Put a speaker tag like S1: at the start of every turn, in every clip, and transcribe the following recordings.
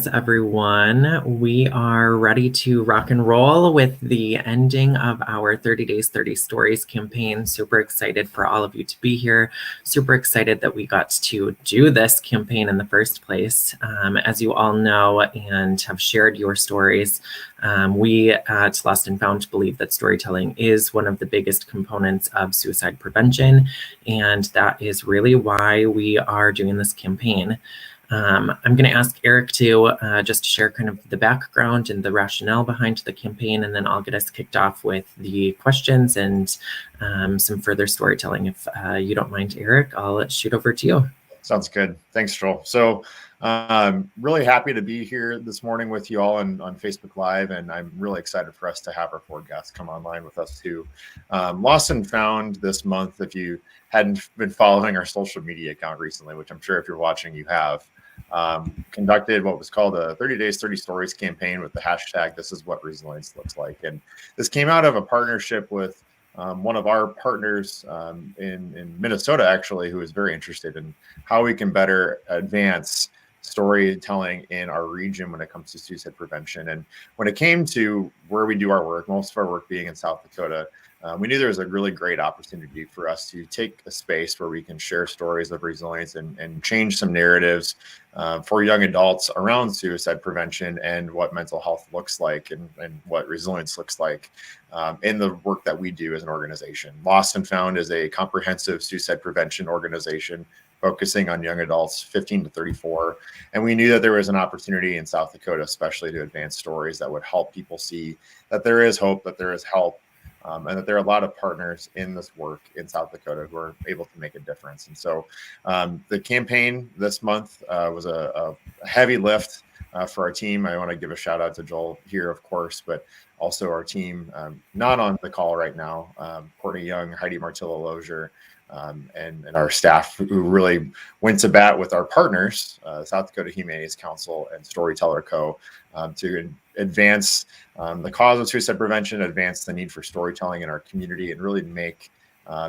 S1: Greetings, everyone. We are ready to rock and roll with the ending of our 30 Days, 30 Stories campaign. Super excited for all of you to be here. Super excited that we got to do this campaign in the first place. As you all know and have shared your stories, we at Lost and Found believe that storytelling is one of the biggest components of suicide prevention, and that is really why we are doing this campaign. I'm going to ask Erik to just share kind of the background and the rationale behind the campaign, and then I'll get us kicked off with the questions and some further storytelling. If you don't mind, Erik, I'll shoot over to you.
S2: Sounds good. Thanks, Joel. So really happy to be here this morning with you all on Facebook Live, and I'm really excited for us to have our 4 guests come online with us too. Lost and Found this month, if you hadn't been following our social media account recently, which I'm sure if you're watching you have, conducted what was called a 30 Days, 30 Stories campaign with the hashtag This Is What Resilience Looks Like. And this came out of a partnership with one of our partners in Minnesota, actually, who is very interested in how we can better advance storytelling in our region when it comes to suicide prevention. And when it came to where we do our work, most of our work being in South Dakota, we knew there was a really great opportunity for us to take a space where we can share stories of resilience and change some narratives for young adults around suicide prevention and what mental health looks like and what resilience looks like in the work that we do as an organization. Lost and Found is a comprehensive suicide prevention organization focusing on young adults 15 to 34. And we knew that there was an opportunity in South Dakota, especially to advance stories that would help people see that there is hope, that there is help, and that there are a lot of partners in this work in South Dakota who are able to make a difference. And so the campaign this month was a heavy lift for our team. I want to give a shout out to Joel here, of course, but also our team, not on the call right now, Courtney Young, Heidi Martilla-Lozier, and our staff who really went to bat with our partners, South Dakota Humanities Council and Storyteller Co., to advance the cause of suicide prevention, advance the need for storytelling in our community, and really make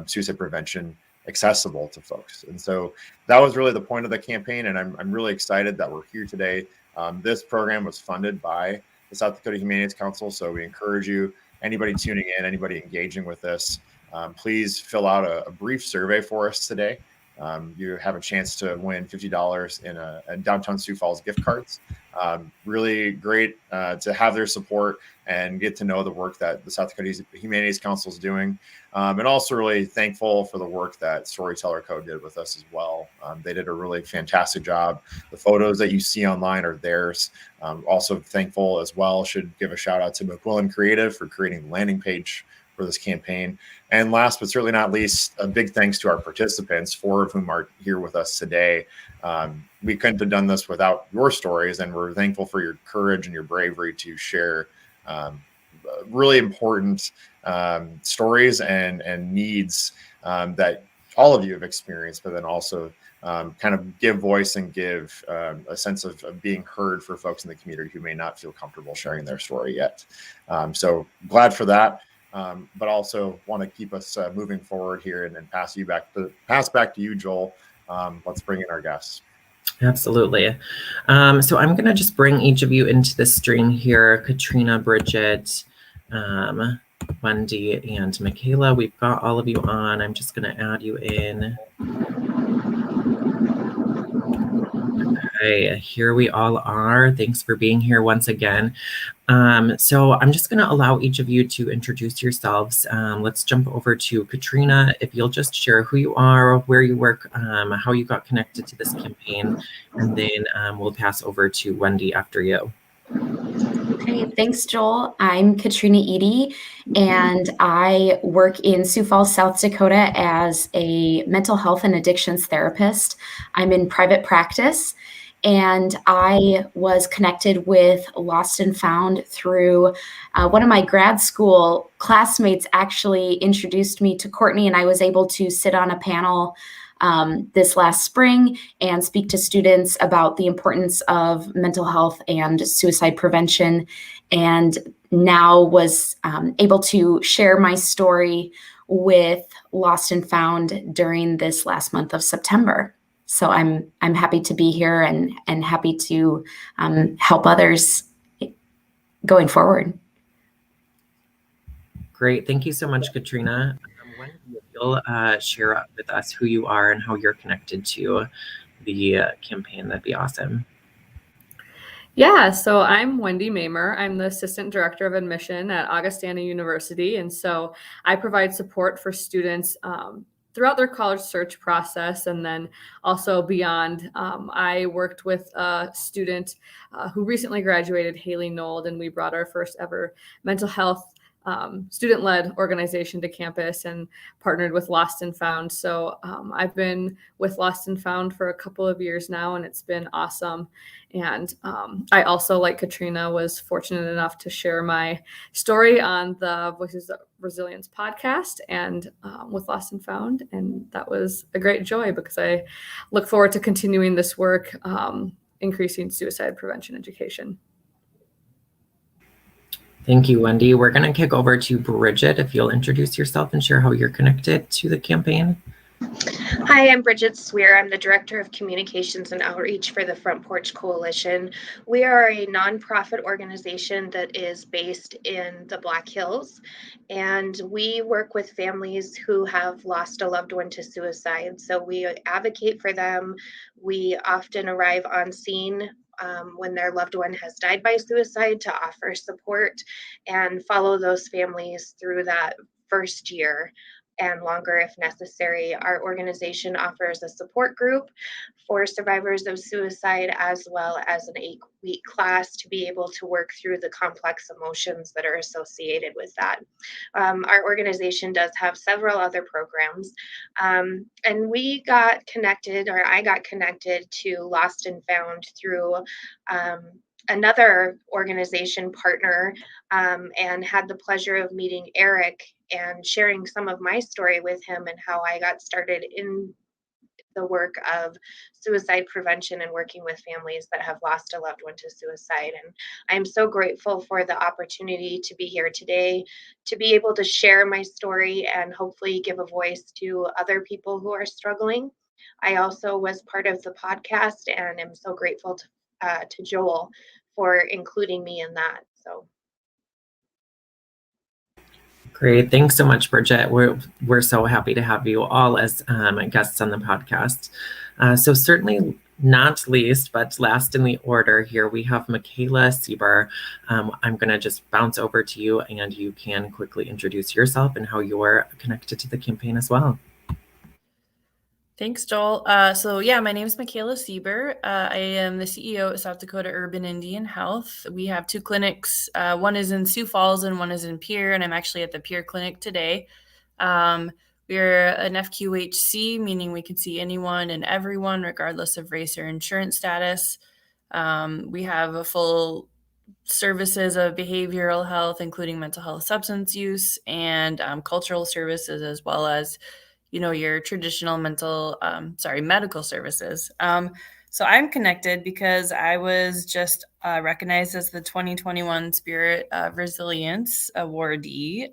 S2: suicide prevention accessible to folks. And so that was really the point of the campaign, and I'm really excited that we're here today. This program was funded by the South Dakota Humanities Council, so we encourage you, anybody tuning in, anybody engaging with this, please fill out a brief survey for us today. You have a chance to win $50 in a downtown Sioux Falls gift cards. Really great to have their support and get to know the work that the South Dakota Humanities Council is doing. And also really thankful for the work that Storyteller Co. did with us as well. They did a really fantastic job. The photos that you see online are theirs. Also thankful as well, should give a shout out to McQuillan Creative for creating the landing page for this campaign. And last but certainly not least, a big thanks to our participants, 4 of whom are here with us today. We couldn't have done this without your stories, and we're thankful for your courage and your bravery to share really important stories and needs that all of you have experienced, but then also kind of give voice and give a sense of being heard for folks in the community who may not feel comfortable sharing their story yet. So glad for that. But also want to keep us moving forward here and then pass back to you, Joel. Let's bring in our guests.
S1: Absolutely. So I'm going to just bring each of you into the stream here. Katrina, Bridget, Wendy, and Michaela. We've got all of you on. I'm just going to add you in. Okay, here we all are. Thanks for being here once again. So I'm just going to allow each of you to introduce yourselves. Let's jump over to Katrina. If you'll just share who you are, where you work, how you got connected to this campaign, and then we'll pass over to Wendy after you.
S3: Okay, thanks, Joel. I'm Katrina Eady, and I work in Sioux Falls, South Dakota as a mental health and addictions therapist. I'm in private practice, and I was connected with Lost and Found through one of my grad school classmates actually introduced me to Courtney, and I was able to sit on a panel this last spring and speak to students about the importance of mental health and suicide prevention, and now was able to share my story with Lost and Found during this last month of September. So I'm happy to be here and happy to help others going forward.
S1: Great. Thank you so much, Katrina. Wendy, if you'll share with us who you are and how you're connected to the campaign, that'd be awesome.
S4: Yeah, so I'm Wendy Mamer. I'm the Assistant Director of Admission at Augustana University. And so I provide support for students throughout their college search process and then also beyond. I worked with a student who recently graduated, Haley Nold, and we brought our first ever mental health student-led organization to campus and partnered with Lost&Found. So I've been with Lost&Found for a couple of years now, and it's been awesome. And I also, like Katrina, was fortunate enough to share my story on the Voices of Resilience podcast and with Lost&Found. And that was a great joy because I look forward to continuing this work, increasing suicide prevention education.
S1: Thank you, Wendy. We're going to kick over to Bridget, if you'll introduce yourself and share how you're connected to the campaign.
S5: Hi, I'm Bridget Swier. I'm the Director of Communications and Outreach for the Front Porch Coalition. We are a nonprofit organization that is based in the Black Hills, and we work with families who have lost a loved one to suicide. So we advocate for them. We often arrive on scene when their loved one has died by suicide to offer support and follow those families through that first year and longer if necessary. Our organization offers a support group for survivors of suicide, as well as an 8-week class to be able to work through the complex emotions that are associated with that. Our organization does have several other programs, and we got connected, or I got connected to Lost&Found through another organization partner, and had the pleasure of meeting Erik and sharing some of my story with him and how I got started in the work of suicide prevention and working with families that have lost a loved one to suicide. And I'm so grateful for the opportunity to be here today, to be able to share my story and hopefully give a voice to other people who are struggling. I also was part of the podcast and am so grateful to Joel for including me in that. So.
S1: Great. Thanks so much, Bridget. We're so happy to have you all as guests on the podcast. So certainly not least, but last in the order here, we have Michaela Seiber. I'm going to just bounce over to you and you can quickly introduce yourself and how you're connected to the campaign as well.
S6: Thanks, Joel. So yeah, my name is Michaela Seiber. I am the CEO at South Dakota Urban Indian Health. We have 2 clinics. One is in Sioux Falls and one is in Pierre, and I'm actually at the Pierre clinic today. We're an FQHC, meaning we can see anyone and everyone, regardless of race or insurance status. We have a full services of behavioral health, including mental health, substance use, and cultural services, as well as your traditional medical services. So I'm connected because I was just recognized as the 2021 Spirit of Resilience awardee.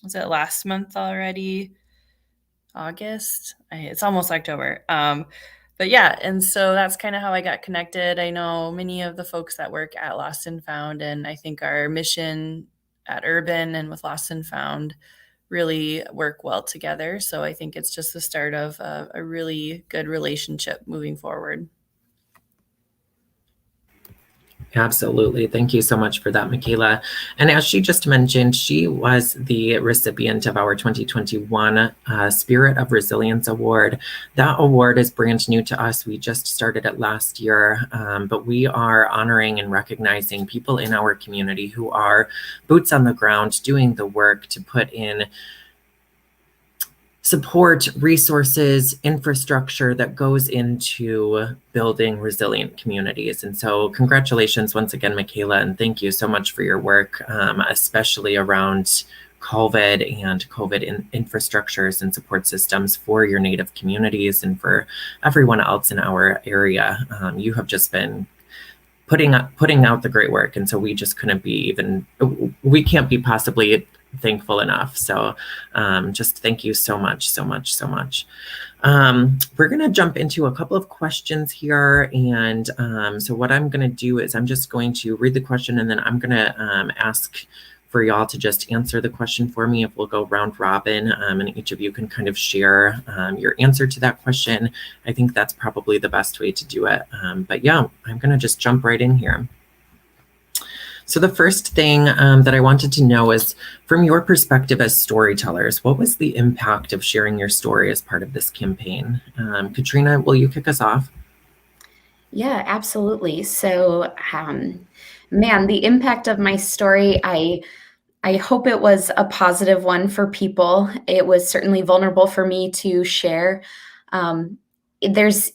S6: Was it last month already? August? It's almost October. But yeah, and so that's kind of how I got connected. I know many of the folks that work at Lost&Found, and I think our mission at Urban and with Lost&Found really work well together. So I think it's just the start of a really good relationship moving forward.
S1: Absolutely. Thank you so much for that, Michaela. And as she just mentioned, she was the recipient of our 2021 Spirit of Resilience Award. That award is brand new to us. We just started it last year, but we are honoring and recognizing people in our community who are boots on the ground doing the work to put in support, resources, infrastructure that goes into building resilient communities. And so congratulations once again, Michaela, and thank you so much for your work, especially around COVID and COVID infrastructures and support systems for your Native communities and for everyone else in our area. You have just been putting out the great work. And so we just couldn't be we can't be possibly thankful enough. So just thank you so much, so much, so much. We're going to jump into a couple of questions here. And so what I'm going to do is I'm just going to read the question, and then I'm going to ask for y'all to just answer the question for me. If we'll go round robin, and each of you can kind of share your answer to that question. I think that's probably the best way to do it. But yeah, I'm going to just jump right in here. So the first thing that I wanted to know is, from your perspective as storytellers, what was the impact of sharing your story as part of this campaign? Katrina, will you kick us off?
S3: Yeah, absolutely. So, man, the impact of my story, I hope it was a positive one for people. It was certainly vulnerable for me to share. There's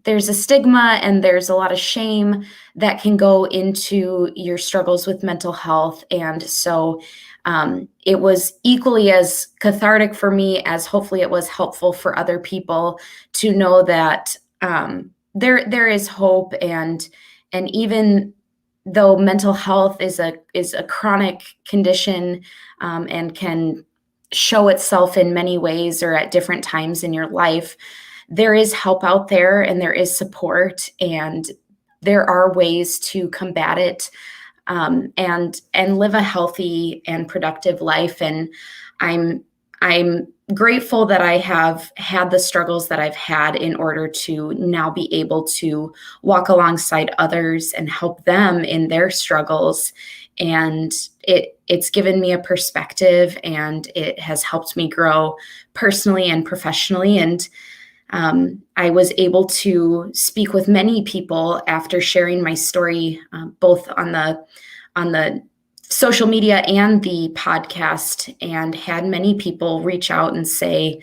S3: there's a stigma and there's a lot of shame that can go into your struggles with mental health. And so it was equally as cathartic for me as hopefully it was helpful for other people to know that there is hope, and even though mental health is a chronic condition, and can show itself in many ways or at different times in your life, there is help out there and there is support, and there are ways to combat it, and live a healthy and productive life. And I'm grateful that I have had the struggles that I've had in order to now be able to walk alongside others and help them in their struggles. And it's given me a perspective, and it has helped me grow personally and professionally. And I was able to speak with many people after sharing my story, both on the social media and the podcast, and had many people reach out and say,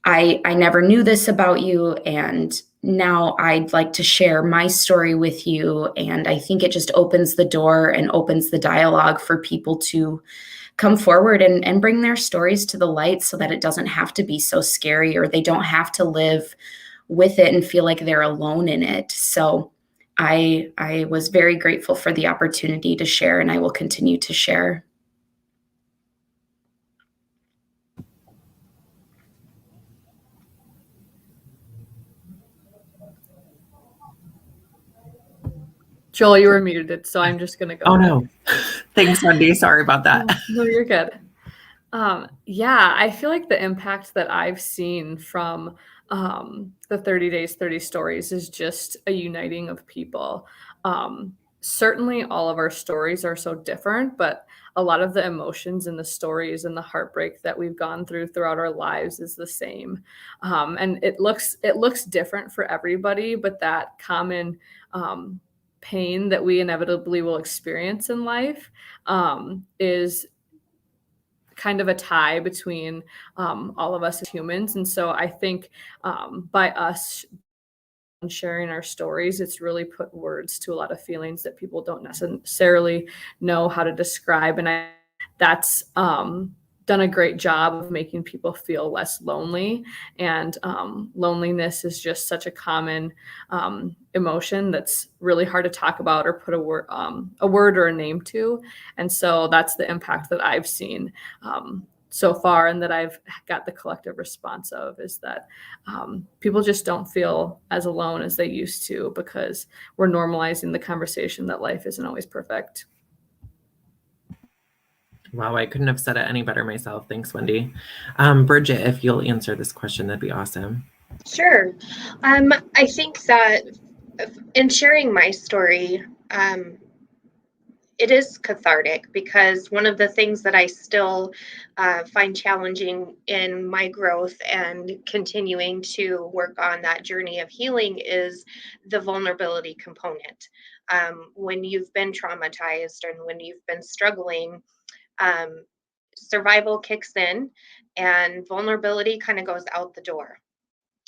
S3: I never knew this about you, and now I'd like to share my story with you. And I think it just opens the door and opens the dialogue for people to come forward and bring their stories to the light, so that it doesn't have to be so scary, or they don't have to live with it and feel like they're alone in it. So I was very grateful for the opportunity to share, and I will continue to share.
S4: Joel, you were muted, so I'm just going to go.
S1: Oh, no. Thanks, Wendy. Sorry about that.
S4: No, you're good. Yeah, I feel like the impact that I've seen from the 30 Days, 30 Stories is just a uniting of people. Certainly all of our stories are so different, but a lot of the emotions and the stories and the heartbreak that we've gone through throughout our lives is the same. And it looks different for everybody, but that common pain that we inevitably will experience in life is kind of a tie between all of us as humans. And so I think by us sharing our stories, it's really put words to a lot of feelings that people don't necessarily know how to describe. And that's done a great job of making people feel less lonely. And loneliness is just such a common emotion that's really hard to talk about or put a word or a name to. And so that's the impact that I've seen so far, and that I've got the collective response of, is that people just don't feel as alone as they used to, because we're normalizing the conversation that life isn't always perfect.
S1: Wow, I couldn't have said it any better myself. Thanks, Wendy. Bridget, if you'll answer this question, that'd be awesome.
S5: Sure. I think that in sharing my story, it is cathartic, because one of the things that I still find challenging in my growth and continuing to work on that journey of healing is the vulnerability component. When you've been traumatized and when you've been struggling, survival kicks in and vulnerability kind of goes out the door.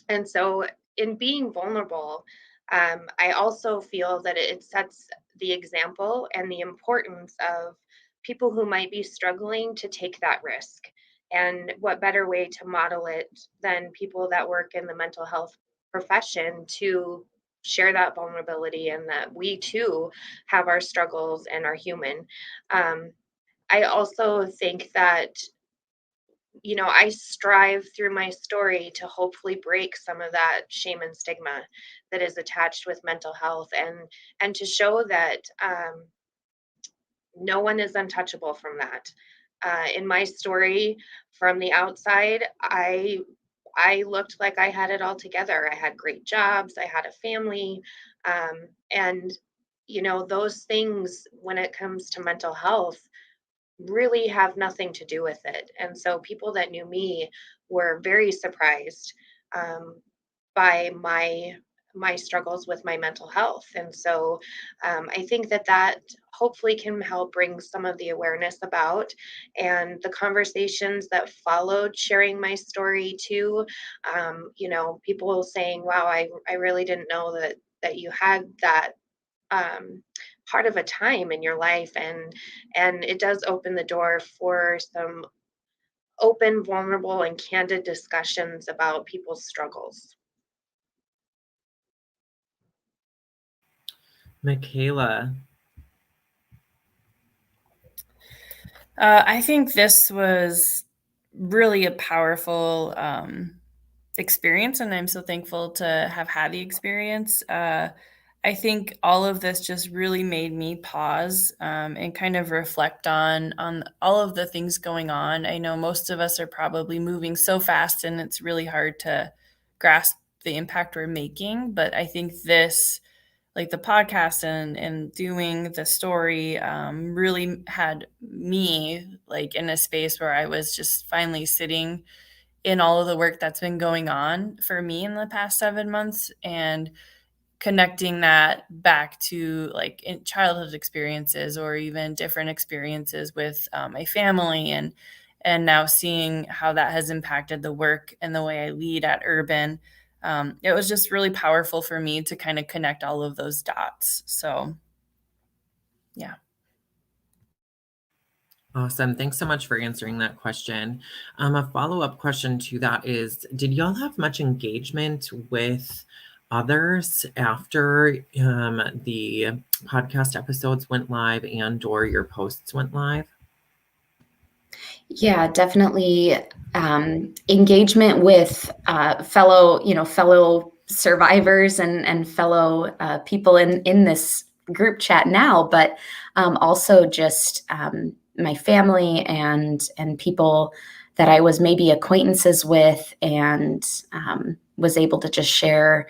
S5: And so in being vulnerable, I also feel that it sets the example and the importance of people who might be struggling to take that risk. And what better way to model it than people that work in the mental health profession to share that vulnerability, and that we too have our struggles and are human. I also think that, you know, I strive through my story to hopefully break some of that shame and stigma that is attached with mental health, and to show that no one is untouchable from that. In my story, from the outside, I looked like I had it all together. I had great jobs, I had a family, and you know, those things when it comes to mental health really have nothing to do with it. And so people that knew me were very surprised by my struggles with my mental health. And so I think that that hopefully can help bring some of the awareness about, and the conversations that followed sharing my story too. You know, people saying, wow, I really didn't know that you had that part of a time in your life, and it does open the door for some open, vulnerable, and candid discussions about people's struggles.
S1: Michaela.
S6: I think this was really a powerful experience, and I'm so thankful to have had the experience. I think all of this just really made me pause and kind of reflect on all of the things going on. I know most of us are probably moving so fast, and it's really hard to grasp the impact we're making. But I think this, like the podcast and doing the story, really had me like in a space where I was just finally sitting in all of the work that's been going on for me in the past 7 months, and connecting that back to like in childhood experiences or even different experiences with my family, and now seeing how that has impacted the work and the way I lead at Urban. It was just really powerful for me to kind of connect all of those dots. So yeah.
S1: Awesome. Thanks so much for answering that question. A follow-up question to that is, did y'all have much engagement with others after the podcast episodes went live and or your posts went live?
S3: Yeah, definitely engagement with fellow survivors and fellow people in this group chat now, but also just my family and people that I was maybe acquaintances with, and was able to just share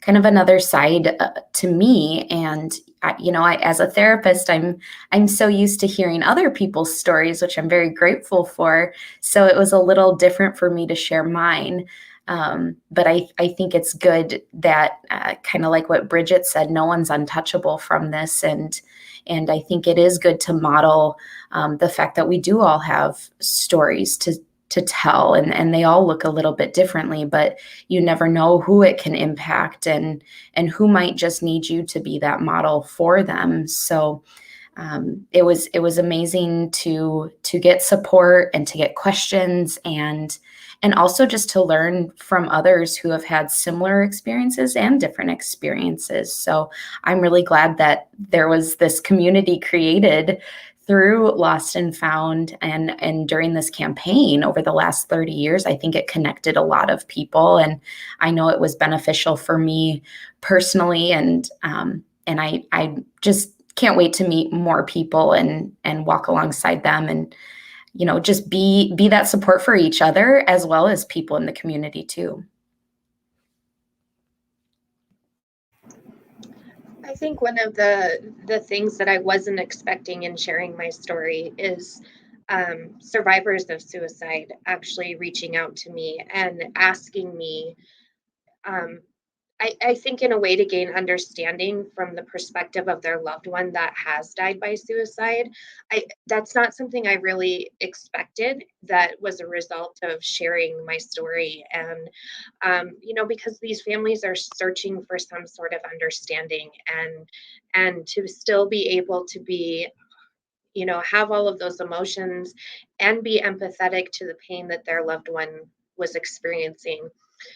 S3: kind of another side to me. And I, as a therapist, I'm so used to hearing other people's stories, which I'm very grateful for. So it was a little different for me to share mine. But I think it's good that kind of like what Bridget said, no one's untouchable from this. And I think it is good to model the fact that we do all have stories to tell, and they all look a little bit differently, but you never know who it can impact and who might just need you to be that model for them. So it was amazing to get support and to get questions, and also just to learn from others who have had similar experiences and different experiences. So I'm really glad that there was this community created through Lost and Found, and during this campaign over the last 30 years. I think it connected a lot of people, and I know it was beneficial for me personally, and I just can't wait to meet more people and walk alongside them, and just be that support for each other as well as people in the community too.
S5: I think one of the things that I wasn't expecting in sharing my story is survivors of suicide actually reaching out to me and asking me, um, I think in a way to gain understanding from the perspective of their loved one that has died by suicide. That's not something I really expected. That was a result of sharing my story, and because these families are searching for some sort of understanding, and to still be able to be, have all of those emotions and be empathetic to the pain that their loved one was experiencing.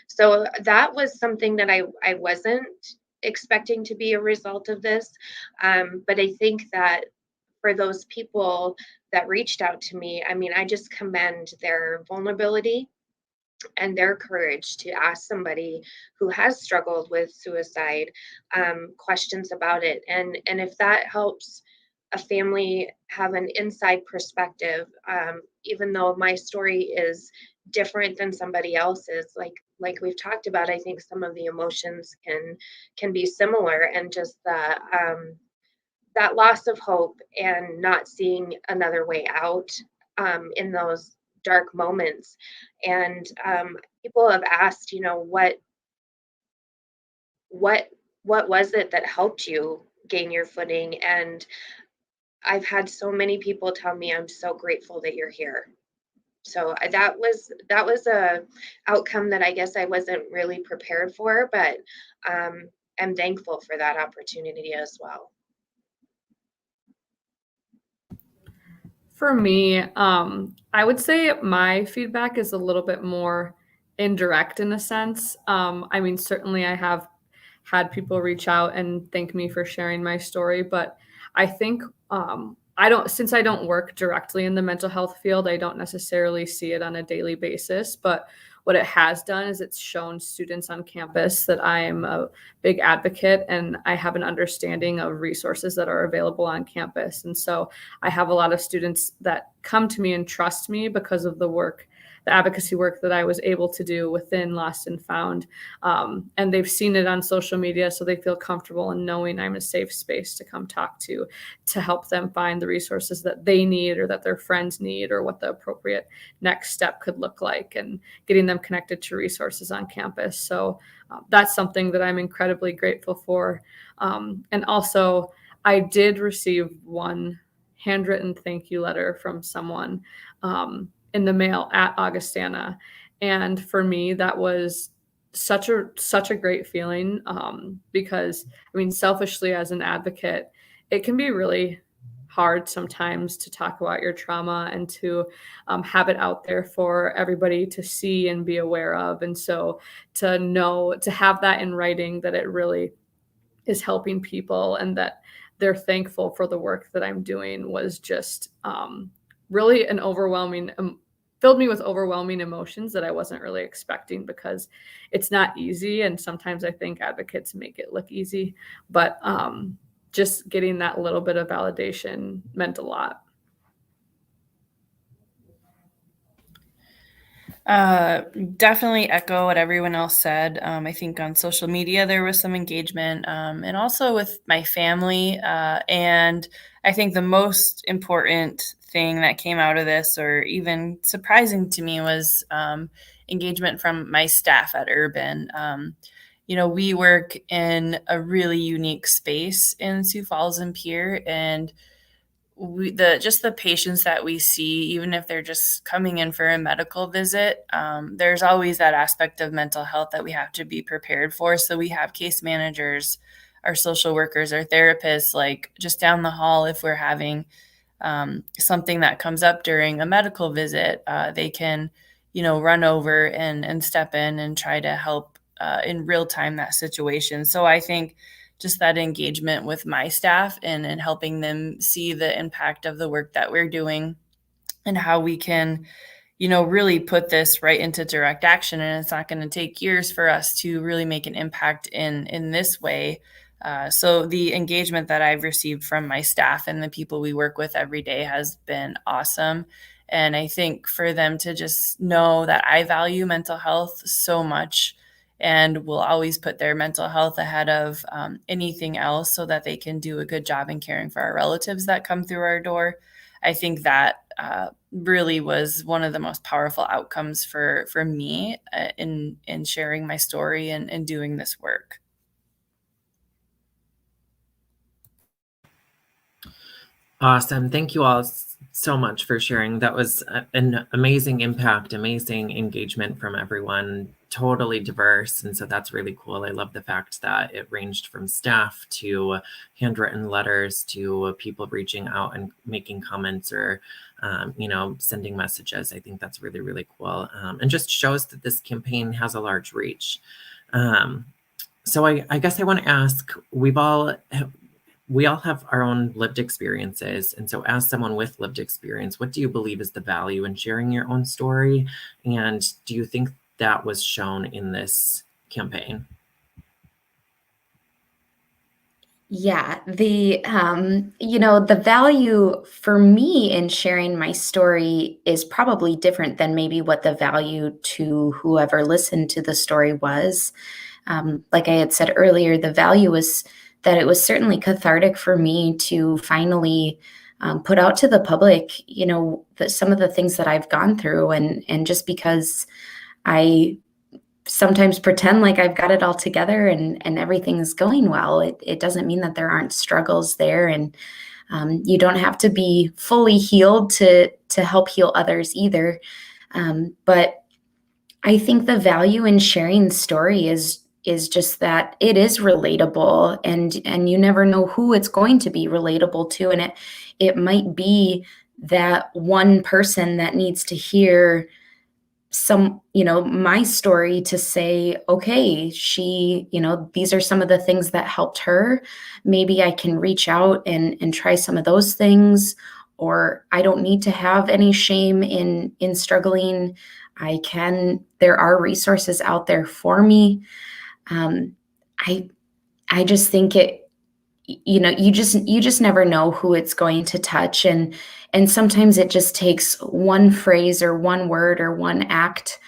S5: So that was something that I wasn't expecting to be a result of this. But I think that for those people that reached out to me, I mean, I just commend their vulnerability and their courage to ask somebody who has struggled with suicide questions about it. And if that helps a family have an inside perspective, even though my story is different than somebody else's, like we've talked about, I think some of the emotions can be similar, and just that loss of hope and not seeing another way out in those dark moments. And people have asked, what was it that helped you gain your footing? And I've had so many people tell me, I'm so grateful that you're here. So that was a outcome that I guess I wasn't really prepared for, but I'm thankful for that opportunity as well.
S4: For me, I would say my feedback is a little bit more indirect in a sense. I mean, certainly I have had people reach out and thank me for sharing my story, but I think since I don't work directly in the mental health field, I don't necessarily see it on a daily basis. But what it has done is it's shown students on campus that I am a big advocate and I have an understanding of resources that are available on campus. And so I have a lot of students that come to me and trust me because of the advocacy work that I was able to do within Lost and Found. And they've seen it on social media, so they feel comfortable in knowing I'm a safe space to come talk to help them find the resources that they need or that their friends need, or what the appropriate next step could look like, and getting them connected to resources on campus. So that's something that I'm incredibly grateful for. And also, I did receive one handwritten thank you letter from someone in the mail at Augustana. And for me, that was such a great feeling because, I mean, selfishly as an advocate, it can be really hard sometimes to talk about your trauma and to have it out there for everybody to see and be aware of. And so to have that in writing, that it really is helping people and that they're thankful for the work that I'm doing, was just really an overwhelming, filled me with overwhelming emotions that I wasn't really expecting, because it's not easy. And sometimes I think advocates make it look easy, but just getting that little bit of validation meant a lot.
S6: Definitely echo what everyone else said. I think on social media there was some engagement, and also with my family. And I think the most important thing that came out of this, or even surprising to me, was engagement from my staff at Urban. We work in a really unique space in Sioux Falls and Pierre, and the patients that we see, even if they're just coming in for a medical visit, there's always that aspect of mental health that we have to be prepared for. So we have case managers, our social workers, our therapists, like just down the hall, if we're having something that comes up during a medical visit, they can, run over and step in and try to help in real time that situation. So I think just that engagement with my staff and helping them see the impact of the work that we're doing and how we can, really put this right into direct action. And it's not going to take years for us to really make an impact in this way. So the engagement that I've received from my staff and the people we work with every day has been awesome. And I think for them to just know that I value mental health so much and will always put their mental health ahead of anything else, so that they can do a good job in caring for our relatives that come through our door. I think that really was one of the most powerful outcomes for me in sharing my story and doing this work.
S1: Awesome. Thank you all so much for sharing. That was an amazing impact, amazing engagement from everyone, totally diverse. And so that's really cool. I love the fact that it ranged from staff to handwritten letters to people reaching out and making comments or, sending messages. I think that's really, really cool. And just shows that this campaign has a large reach. So I guess I want to ask, we've all we all have our own lived experiences. And so as someone with lived experience, what do you believe is the value in sharing your own story? And do you think that was shown in this campaign?
S3: Yeah, the value for me in sharing my story is probably different than maybe what the value to whoever listened to the story was. Like I had said earlier, the value was that it was certainly cathartic for me to finally put out to the public, some of the things that I've gone through, and just because I sometimes pretend like I've got it all together and everything's going well, it doesn't mean that there aren't struggles there, and you don't have to be fully healed to help heal others either. But I think the value in sharing story is just that it is relatable, and you never know who it's going to be relatable to, and it might be that one person that needs to hear my story to say, okay, these are some of the things that helped her. Maybe I can reach out and try some of those things, or I don't need to have any shame in struggling. There are resources out there for me. I just think you just never know who it's going to touch, and sometimes it just takes one phrase or one word or one act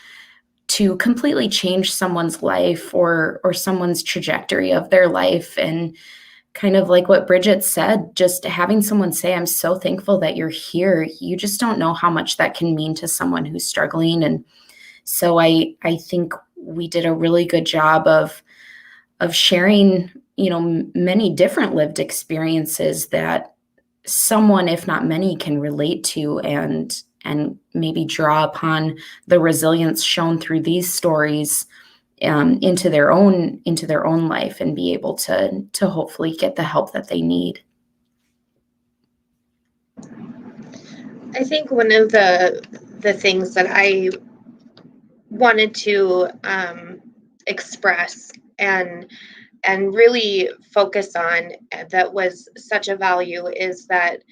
S3: to completely change someone's life or someone's trajectory of their life. And kind of like what Bridget said, just having someone say, I'm so thankful that you're here. You just don't know how much that can mean to someone who's struggling. And so I think we did a really good job of sharing, many different lived experiences that someone, if not many, can relate to, and maybe draw upon the resilience shown through these stories into their own life, and be able to hopefully get the help that they need.
S5: I think one of the things that I wanted to express and really focus on that was such a value is that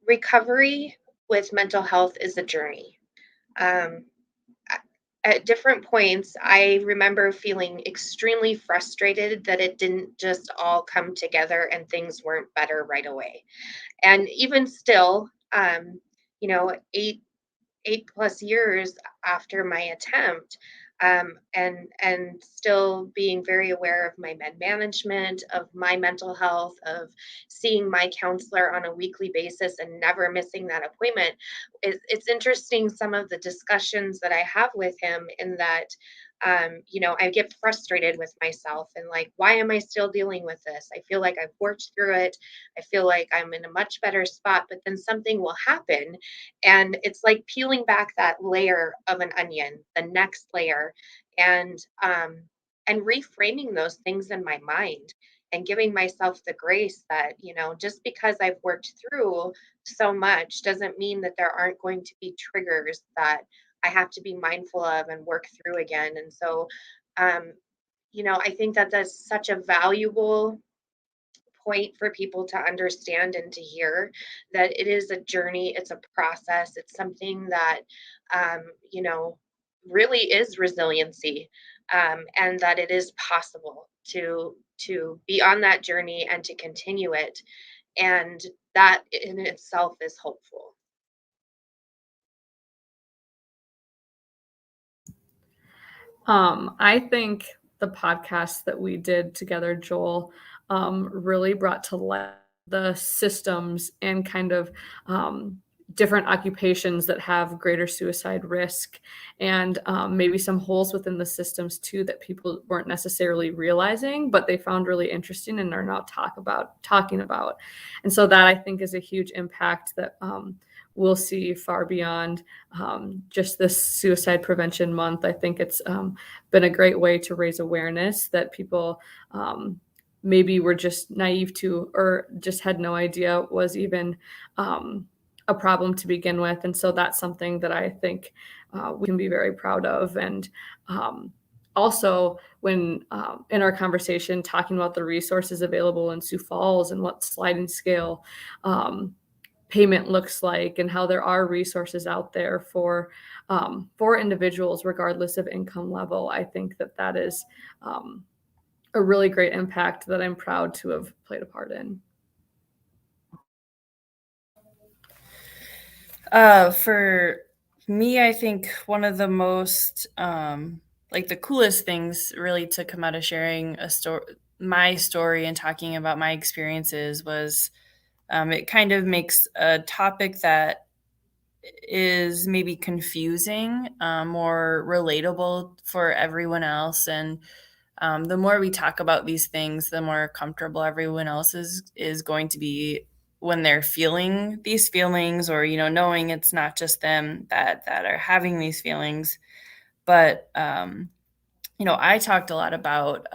S5: recovery with mental health is a journey. At different points, I remember feeling extremely frustrated that it didn't just all come together and things weren't better right away. And even still, 8+ years after my attempt, and still being very aware of my med management, of my mental health, of seeing my counselor on a weekly basis and never missing that appointment. It's interesting, some of the discussions that I have with him, in that I get frustrated with myself and like, why am I still dealing with this? I feel like I've worked through it. I feel like I'm in a much better spot, but then something will happen. And it's like peeling back that layer of an onion, the next layer, and reframing those things in my mind, and giving myself the grace that, just because I've worked through so much doesn't mean that there aren't going to be triggers that I have to be mindful of and work through again. And so, I think that that's such a valuable point for people to understand and to hear, that it is a journey, it's a process, it's something that, really is resiliency, and that it is possible to be on that journey and to continue it. And that in itself is hopeful.
S4: I think the podcast that we did together, Joel, really brought to light the systems and kind of different occupations that have greater suicide risk, and maybe some holes within the systems too that people weren't necessarily realizing, but they found really interesting and are now talking about. And so that, I think, is a huge impact that we'll see far beyond just this Suicide Prevention Month. I think it's been a great way to raise awareness that people maybe were just naive to, or just had no idea was even a problem to begin with. And so that's something that I think we can be very proud of. And also, when in our conversation talking about the resources available in Sioux Falls and what sliding scale payment looks like, and how there are resources out there for individuals regardless of income level, I think that is a really great impact that I'm proud to have played a part in.
S6: For me, I think one of the most the coolest things really to come out of sharing my story and talking about my experiences was it kind of makes a topic that is maybe confusing more relatable for everyone else. And the more we talk about these things, the more comfortable everyone else is going to be when they're feeling these feelings, or knowing it's not just them that are having these feelings. But I talked a lot about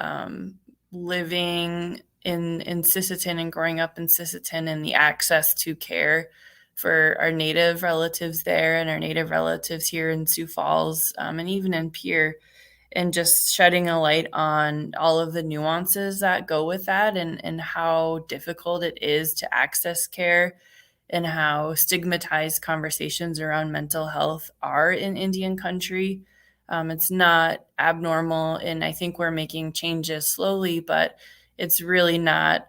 S6: living in Sisseton and growing up in Sisseton, and the access to care for our Native relatives there and our Native relatives here in Sioux Falls, and even in Pierre, and just shedding a light on all of the nuances that go with that, and how difficult it is to access care, and how stigmatized conversations around mental health are in Indian country. It's not abnormal, and I think we're making changes slowly, but it's really not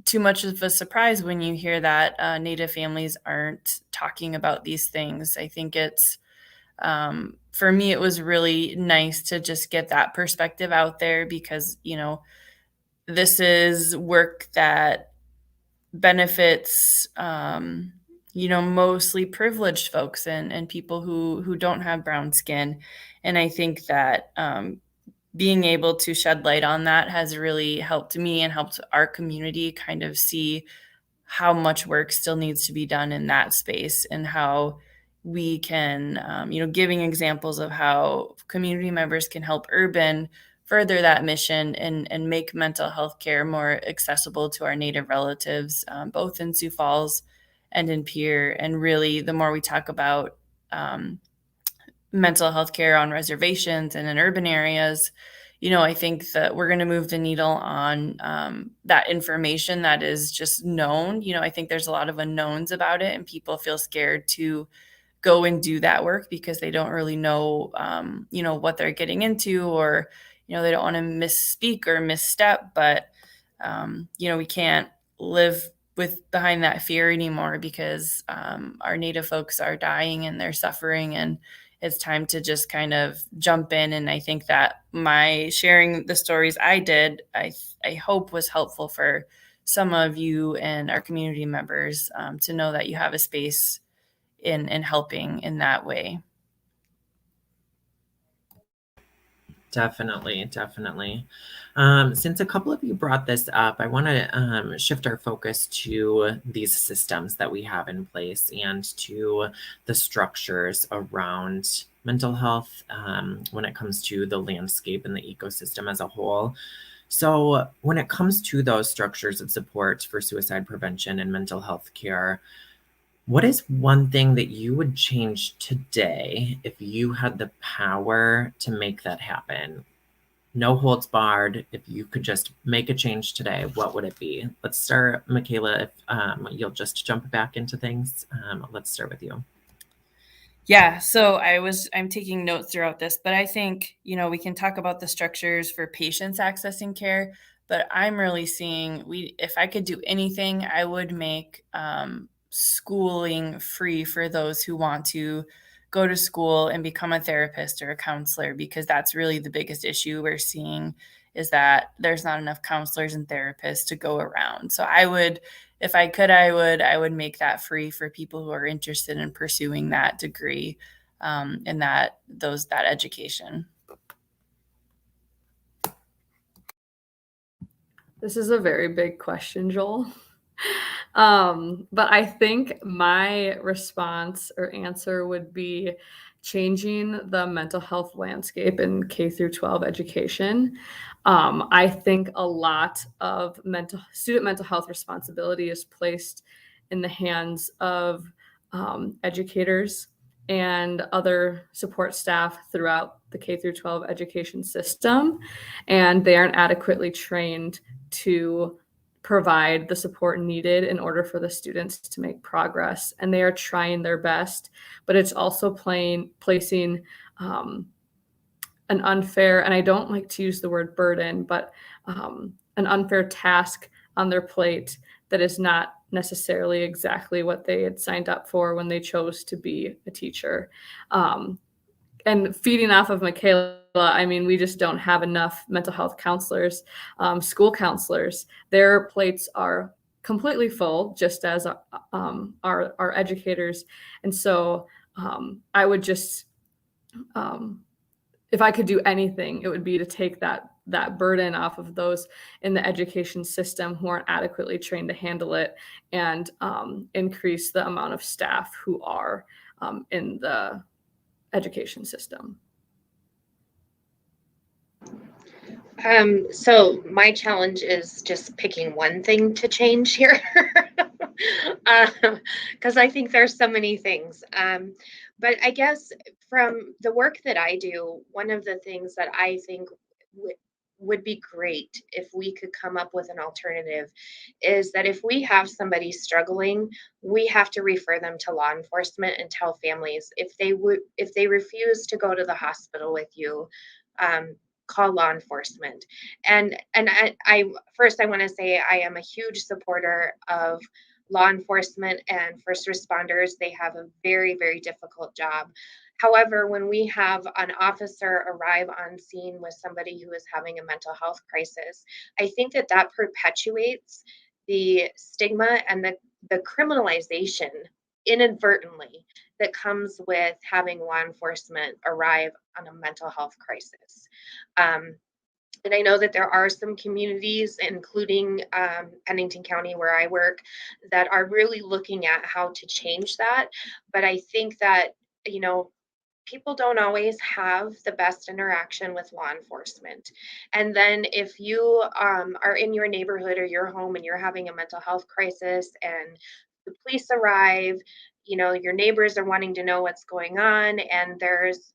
S6: too much of a surprise when you hear that Native families aren't talking about these things. I think it's for me, it was really nice to just get that perspective out there, because, this is work that benefits, mostly privileged folks and people who don't have brown skin. And I think that being able to shed light on that has really helped me and helped our community kind of see how much work still needs to be done in that space, and how we can, giving examples of how community members can help urban further that mission and make mental health care more accessible to our Native relatives, both in Sioux Falls and in Pierre. And really, the more we talk about mental health care on reservations and in urban areas, I think that we're going to move the needle on that information that is just known. I think there's a lot of unknowns about it, and people feel scared to go and do that work because they don't really know, what they're getting into, or, they don't want to misspeak or misstep. But, we can't live behind that fear anymore, because our Native folks are dying and they're suffering, and it's time to just kind of jump in. And I think that my sharing the stories I did, I hope was helpful for some of you and our community members to know that you have a space in helping in that way.
S1: Definitely. Since a couple of you brought this up, I want to shift our focus to these systems that we have in place and to the structures around mental health when it comes to the landscape and the ecosystem as a whole. So when it comes to those structures of support for suicide prevention and mental health care, what is one thing that you would change today if you had the power to make that happen? No holds barred. If you could just make a change today, what would it be? Let's start, Michaela, if you'll just jump back into things. Let's start with you.
S6: Yeah, so I'm taking notes throughout this, but I think, we can talk about the structures for patients accessing care, but I'm really seeing if I could do anything, I would make schooling free for those who want to go to school and become a therapist or a counselor, because that's really the biggest issue we're seeing, is that there's not enough counselors and therapists to go around. So if I could, I would make that free for people who are interested in pursuing that degree and that education.
S4: This is a very big question, Joel. But I think my response or answer would be changing the mental health landscape in K through 12 education. I think a lot of student mental health responsibility is placed in the hands of educators and other support staff throughout the K through 12 education system, and they aren't adequately trained to provide the support needed in order for the students to make progress. And they are trying their best, but it's also placing an unfair, and I don't like to use the word burden, but an unfair task on their plate that is not necessarily exactly what they had signed up for when they chose to be a teacher. And feeding off of Michaela, I mean, we just don't have enough mental health counselors, school counselors. Their plates are completely full, just as our educators. And so I would just, if I could do anything, it would be to take that burden off of those in the education system who aren't adequately trained to handle it, and increase the amount of staff who are in the education system.
S5: So my challenge is just picking one thing to change here, because I think there's so many things. But I guess from the work that I do, one of the things that I think would be great if we could come up with an alternative is that if we have somebody struggling, we have to refer them to law enforcement and tell families if they refuse to go to the hospital with you, call law enforcement. And I first I want to say I am a huge supporter of law enforcement and first responders. They have a very, very difficult job. However, when we have an officer arrive on scene with somebody who is having a mental health crisis, I think that perpetuates the stigma and the criminalization inadvertently that comes with having law enforcement arrive on a mental health crisis. And I know that there are some communities, including Pennington County, where I work, that are really looking at how to change that. But I think that, people don't always have the best interaction with law enforcement. And then if you are in your neighborhood or your home and you're having a mental health crisis and the police arrive, your neighbors are wanting to know what's going on, and there's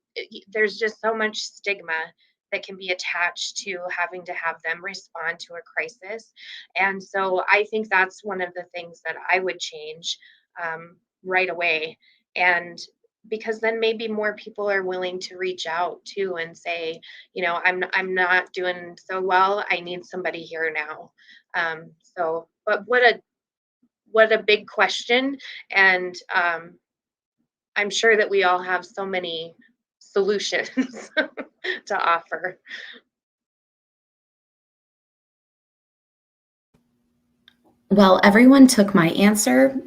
S5: just so much stigma that can be attached to having to have them respond to a crisis. And so I think that's one of the things that I would change right away. And because then maybe more people are willing to reach out too and say, I'm not doing so well, I need somebody here now. But what a big question. And I'm sure that we all have so many solutions to offer.
S3: Well, everyone took my answer.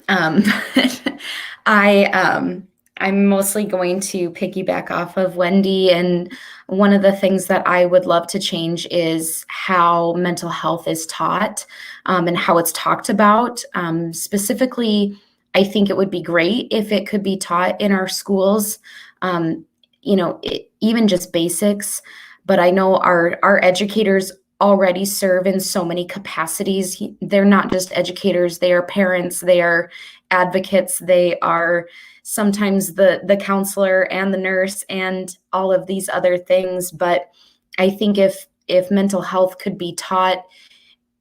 S3: I'm mostly going to piggyback off of Wendy, and one of the things that I would love to change is how mental health is taught, and how it's talked about. Specifically, I think it would be great if it could be taught in our schools, even just basics. But I know our educators already serve in so many capacities. They're not just educators, they are parents, they are advocates, they are sometimes the counselor and the nurse and all of these other things. But I think if mental health could be taught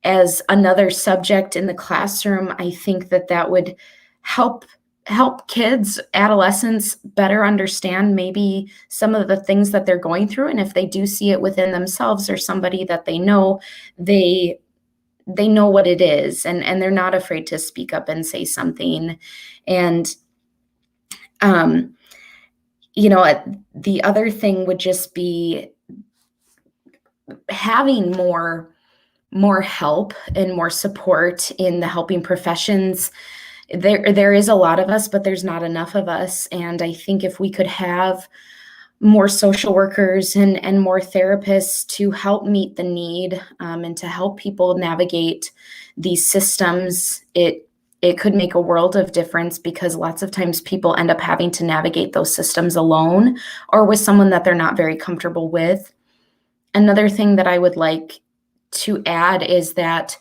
S3: as another subject in the classroom, I think that would help kids, adolescents better understand maybe some of the things that they're going through. And if they do see it within themselves or somebody that they know know what it is, and they're not afraid to speak up and say something. And the other thing would just be having more help and more support in the helping professions. There is a lot of us, but there's not enough of us. And I think if we could have more social workers and more therapists to help meet the need, and to help people navigate these systems, it could make a world of difference, because lots of times people end up having to navigate those systems alone or with someone that they're not very comfortable with. Another thing that I would like to add is that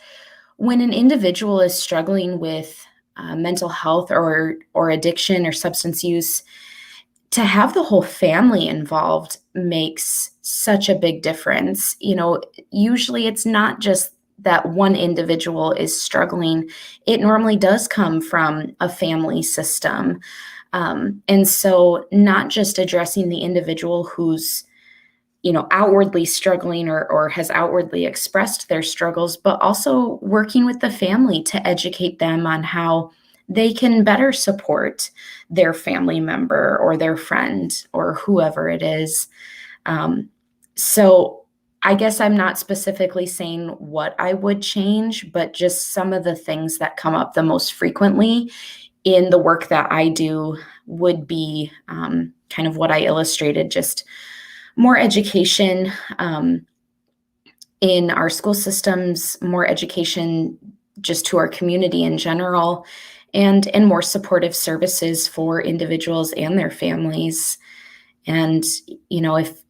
S3: when an individual is struggling with mental health or addiction or substance use, to have the whole family involved makes such a big difference. Usually it's not just that one individual is struggling. It normally does come from a family system. And so not just addressing the individual who's, outwardly struggling or has outwardly expressed their struggles, but also working with the family to educate them on how they can better support their family member or their friend or whoever it is. So I guess I'm not specifically saying what I would change, but just some of the things that come up the most frequently in the work that I do would be kind of what I illustrated, just more education in our school systems, more education just to our community in general, and more supportive services for individuals and their families. And,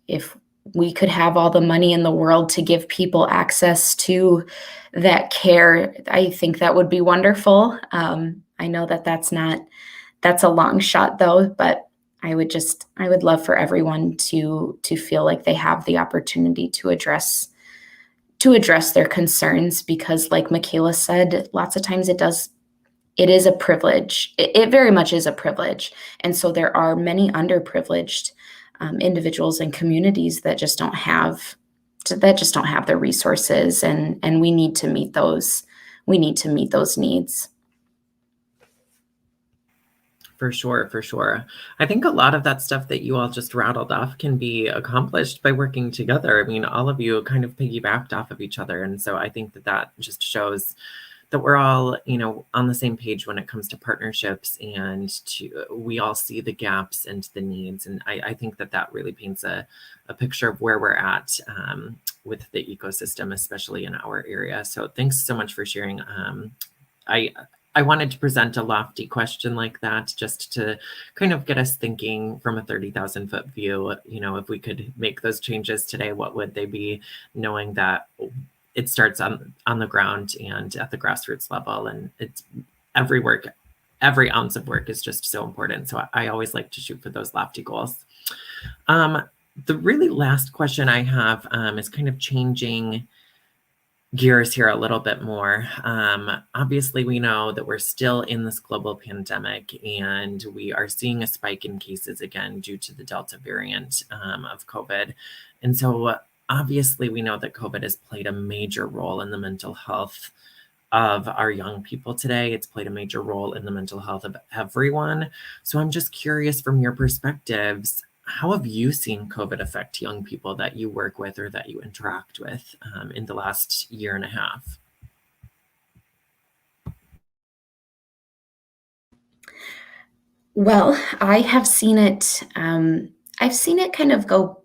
S3: if we could have all the money in the world to give people access to that care, I think that would be wonderful. I know that's a long shot though, but I would love for everyone to feel like they have the opportunity to address their concerns, because like Michaela said, lots of times it is a privilege. It very much is a privilege. And so there are many underprivileged individuals and communities that just don't have the resources, and we need to meet those needs.
S1: For sure. I think a lot of that stuff that you all just rattled off can be accomplished by working together. I mean, all of you kind of piggybacked off of each other. And so I think that just shows that we're all, on the same page when it comes to partnerships, and we all see the gaps and the needs. And I think that really paints a picture of where we're at with the ecosystem, especially in our area. So thanks so much for sharing. I wanted to present a lofty question like that just to kind of get us thinking from a 30,000 foot view. If we could make those changes today, what would they be, knowing that it starts on the ground and at the grassroots level, and it's every ounce of work is just so important. So I always like to shoot for those lofty goals. The really last question I have is kind of changing gears here a little bit more. Obviously, we know that we're still in this global pandemic, and we are seeing a spike in cases again due to the Delta variant of COVID. And so obviously, we know that COVID has played a major role in the mental health of our young people today. It's played a major role in the mental health of everyone. So I'm just curious, from your perspectives, how have you seen COVID affect young people that you work with or that you interact with in the last year and a half?
S3: Well, I have seen it. I've seen it kind of go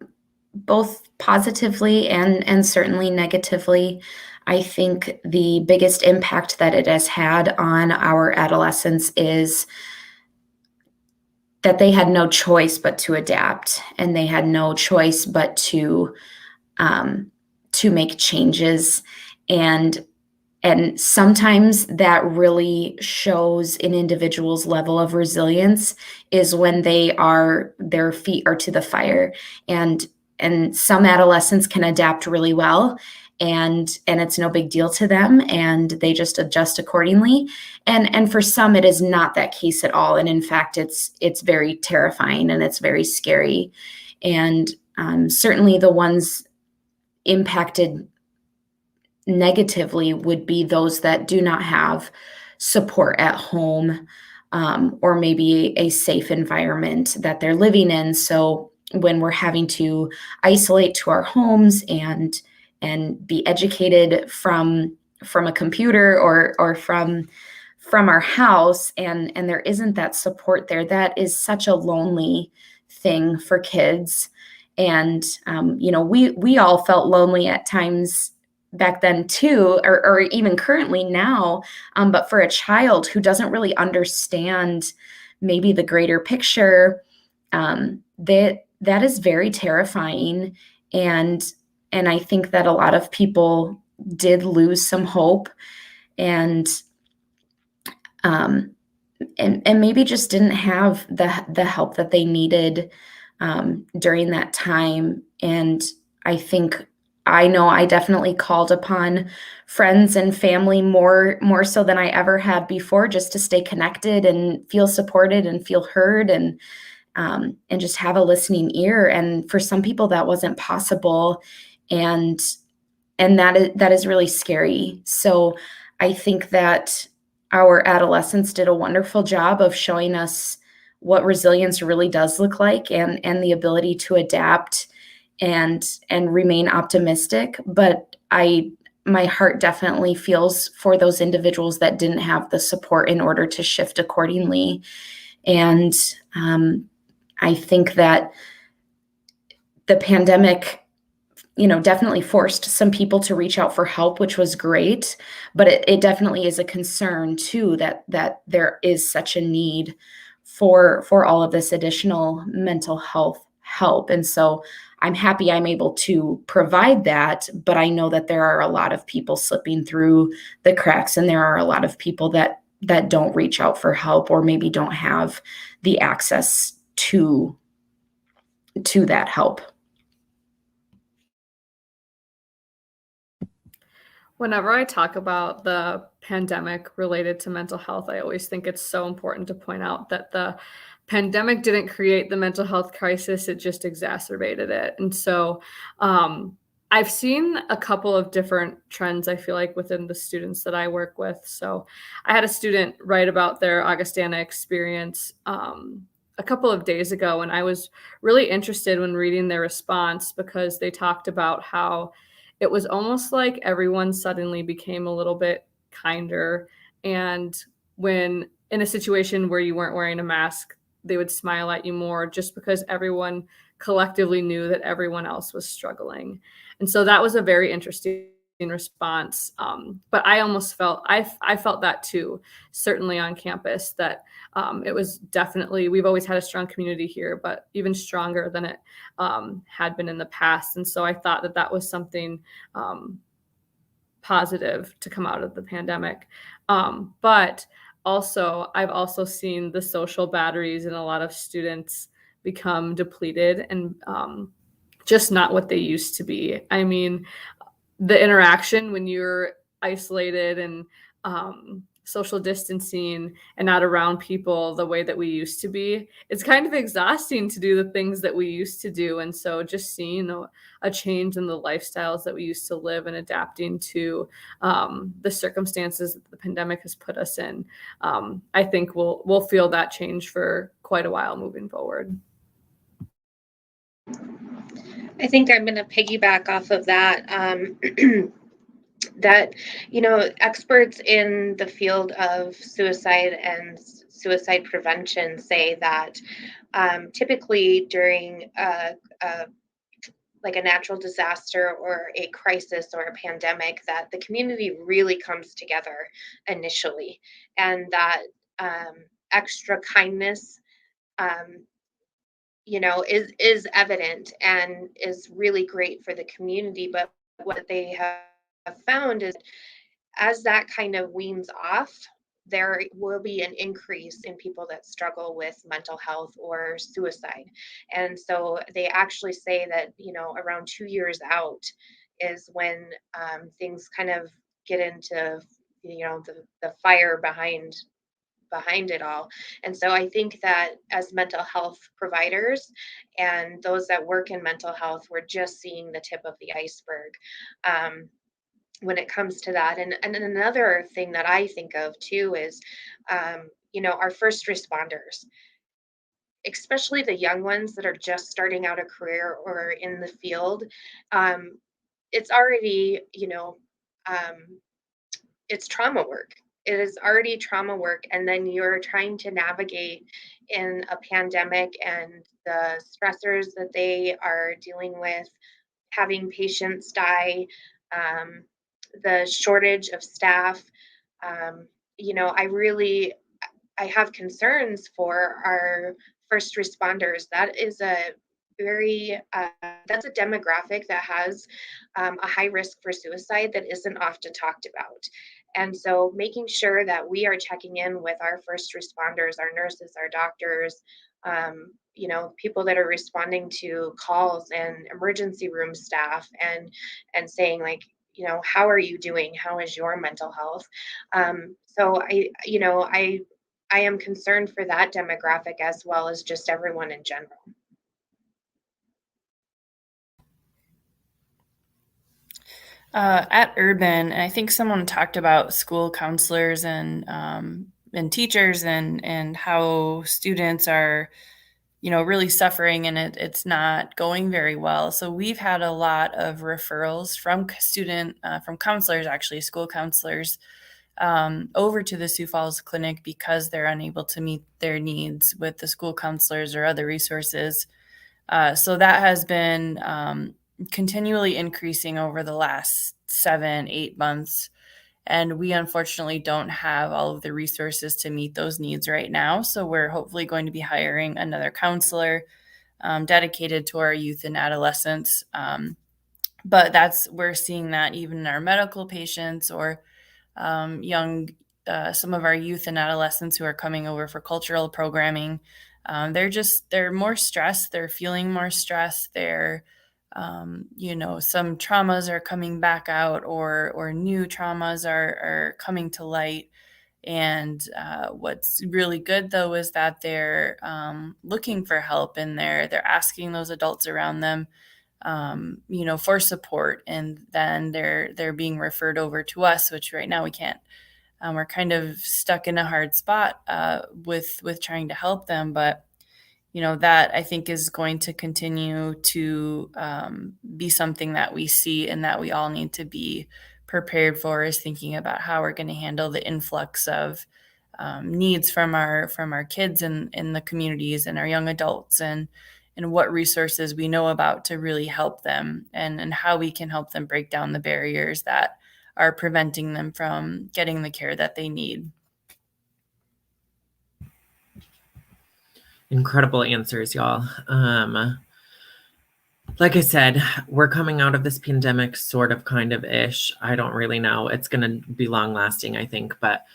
S3: both positively and certainly negatively. I think the biggest impact that it has had on our adolescents is that they had no choice but to adapt, and they had no choice but to make changes. And sometimes that really shows an individual's level of resilience is when their feet are to the fire. And some adolescents can adapt really well, and it's no big deal to them, and they just adjust accordingly. And for some, it is not that case at all. And in fact, it's very terrifying and it's very scary. And certainly the ones impacted negatively would be those that do not have support at home, or maybe a safe environment that they're living in. So when we're having to isolate to our homes and be educated from a computer or from our house, and there isn't that support there, that is such a lonely thing for kids. And we all felt lonely at times back then too, or even currently now. But for a child who doesn't really understand maybe the greater picture, that is very terrifying. And I think that a lot of people did lose some hope, and and maybe just didn't have the help that they needed during that time. And I know I definitely called upon friends and family more so than I ever had before, just to stay connected and feel supported and feel heard, and just have a listening ear. And for some people that wasn't possible, and that is really scary. So I think that our adolescents did a wonderful job of showing us what resilience really does look like, and the ability to adapt and remain optimistic. But my heart definitely feels for those individuals that didn't have the support in order to shift accordingly. And I think that the pandemic, definitely forced some people to reach out for help, which was great. But it definitely is a concern too, that there is such a need for all of this additional mental health help. And so I'm happy I'm able to provide that, but I know that there are a lot of people slipping through the cracks, and there are a lot of people that don't reach out for help, or maybe don't have the access to that help.
S4: Whenever I talk about the pandemic related to mental health, I always think it's so important to point out that the pandemic didn't create the mental health crisis, it just exacerbated it. And so I've seen a couple of different trends, I feel like, within the students that I work with. So I had a student write about their Augustana experience a couple of days ago, and I was really interested when reading their response, because they talked about how it was almost like everyone suddenly became a little bit kinder. And when in a situation where you weren't wearing a mask, they would smile at you more, just because everyone collectively knew that everyone else was struggling. And so that was a very interesting response. But I almost felt, I felt that too, certainly on campus, that it was definitely, we've always had a strong community here, but even stronger than it had been in the past. And so I thought that that was something positive to come out of the pandemic. But also, I've also seen the social batteries in a lot of students become depleted, and just not what they used to be. I mean, the interaction when you're isolated and social distancing and not around people the way that we used to be, it's kind of exhausting to do the things that we used to do. And so just seeing a change in the lifestyles that we used to live, and adapting to the circumstances that the pandemic has put us in, I think we'll feel that change for quite a while moving forward.
S5: I think I'm going to piggyback off of that. That, experts in the field of suicide and suicide prevention say that typically during like a natural disaster or a crisis or a pandemic, that the community really comes together initially, and that extra kindness is evident and is really great for the community. But what they have found is, as that kind of weans off, there will be an increase in people that struggle with mental health or suicide. And so they actually say that, around 2 years out is when things kind of get into, the fire behind it all. And so I think that as mental health providers and those that work in mental health, we're just seeing the tip of the iceberg when it comes to that. And another thing that I think of too is, our first responders, especially the young ones that are just starting out a career or in the field. It's already, it's trauma work. It is already trauma work. And then you're trying to navigate in a pandemic and the stressors that they are dealing with, having patients die, the shortage of staff. I have concerns for our first responders. That is that's a demographic that has a high risk for suicide that isn't often talked about. And so making sure that we are checking in with our first responders, our nurses, our doctors, people that are responding to calls, and emergency room staff, and saying, like, how are you doing? How is your mental health? So I am concerned for that demographic as well as just everyone in general.
S6: At Urban, I think someone talked about school counselors and teachers and how students are, really suffering, and it's not going very well. So we've had a lot of referrals from from counselors, actually school counselors, over to the Sioux Falls Clinic because they're unable to meet their needs with the school counselors or other resources. So that has been continually increasing over the last 7-8 months. And we unfortunately don't have all of the resources to meet those needs right now. So we're hopefully going to be hiring another counselor dedicated to our youth and adolescents. But we're seeing that even in our medical patients or some of our youth and adolescents who are coming over for cultural programming. They're more stressed. They're feeling more stressed. Some traumas are coming back out, or new traumas are coming to light. And what's really good, though, is that they're looking for help, and they're asking those adults around them, for support, and then they're being referred over to us, which right now we can't. We're kind of stuck in a hard spot with trying to help them, but that I think is going to continue to be something that we see and that we all need to be prepared for, is thinking about how we're going to handle the influx of needs from our kids in the communities and our young adults, and what resources we know about to really help them, and how we can help them break down the barriers that are preventing them from getting the care that they need.
S1: Incredible answers, y'all. Like I said, we're coming out of this pandemic sort of, kind of ish. I don't really know. It's going to be long lasting, I think. But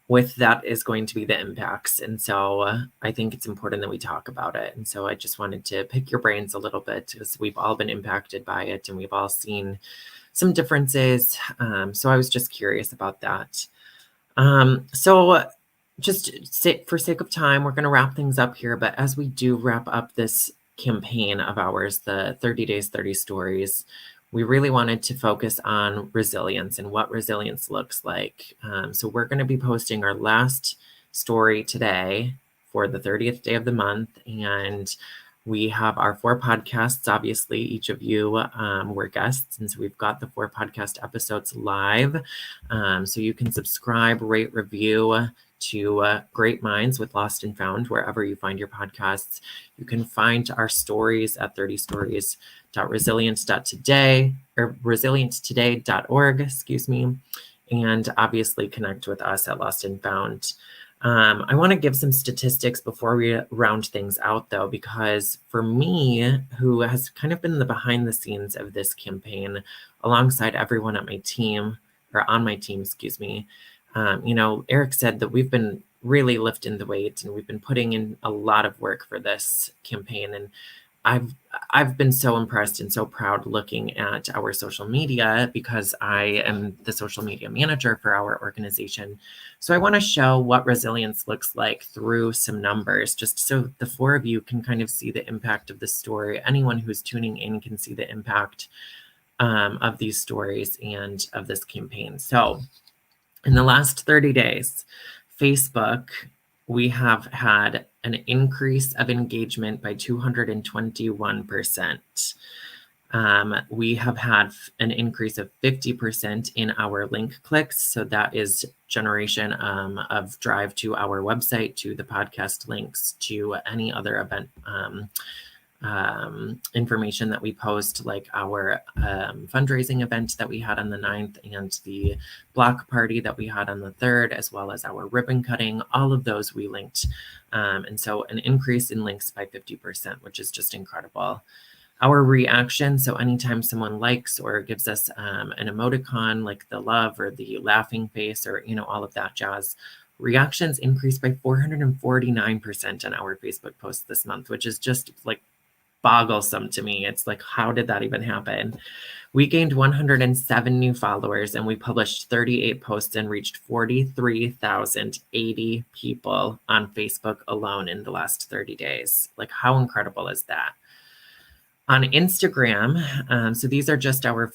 S1: with that is going to be the impacts. And so I think it's important that we talk about it. And so I just wanted to pick your brains a little bit, because we've all been impacted by it and we've all seen some differences. So I was just curious about that. So just for sake of time, we're going to wrap things up here. But as we do wrap up this campaign of ours, the 30 Days, 30 Stories, we really wanted to focus on resilience and what resilience looks like. So we're going to be posting our last story today for the 30th day of the month. And we have our 4 podcasts. Obviously, each of you were guests. And so we've got the 4 podcast episodes live. So you can subscribe, rate, review to Great Minds with Lost and Found, wherever you find your podcasts. You can find our stories at 30stories.resilience.today or resilienttoday.org, and obviously connect with us at Lost and Found. I want to give some statistics before we round things out, though, because for me, who has kind of been the behind the scenes of this campaign alongside everyone at my team, or on my team, Erik said that we've been really lifting the weight and we've been putting in a lot of work for this campaign. And I've been so impressed and so proud looking at our social media, because I am the social media manager for our organization. So I want to show what resilience looks like through some numbers, just so the 4 of you can kind of see the impact of the story. Anyone who's tuning in can see the impact of these stories and of this campaign. So in the last 30 days, Facebook, we have had an increase of engagement by 221%. We have had an increase of 50% in our link clicks. So that is generation of drive to our website, to the podcast links, to any other event information that we post, like our fundraising event that we had on the 9th and the block party that we had on the 3rd, as well as our ribbon cutting. All of those we linked. And so an increase in links by 50%, which is just incredible. Our reaction, so anytime someone likes or gives us an emoticon like the love or the laughing face or, all of that jazz, reactions increased by 449% on our Facebook posts this month, which is just like bogglesome to me. It's like, how did that even happen? We gained 107 new followers and we published 38 posts and reached 43,080 people on Facebook alone in the last 30 days. Like, how incredible is that? On Instagram, so these are just our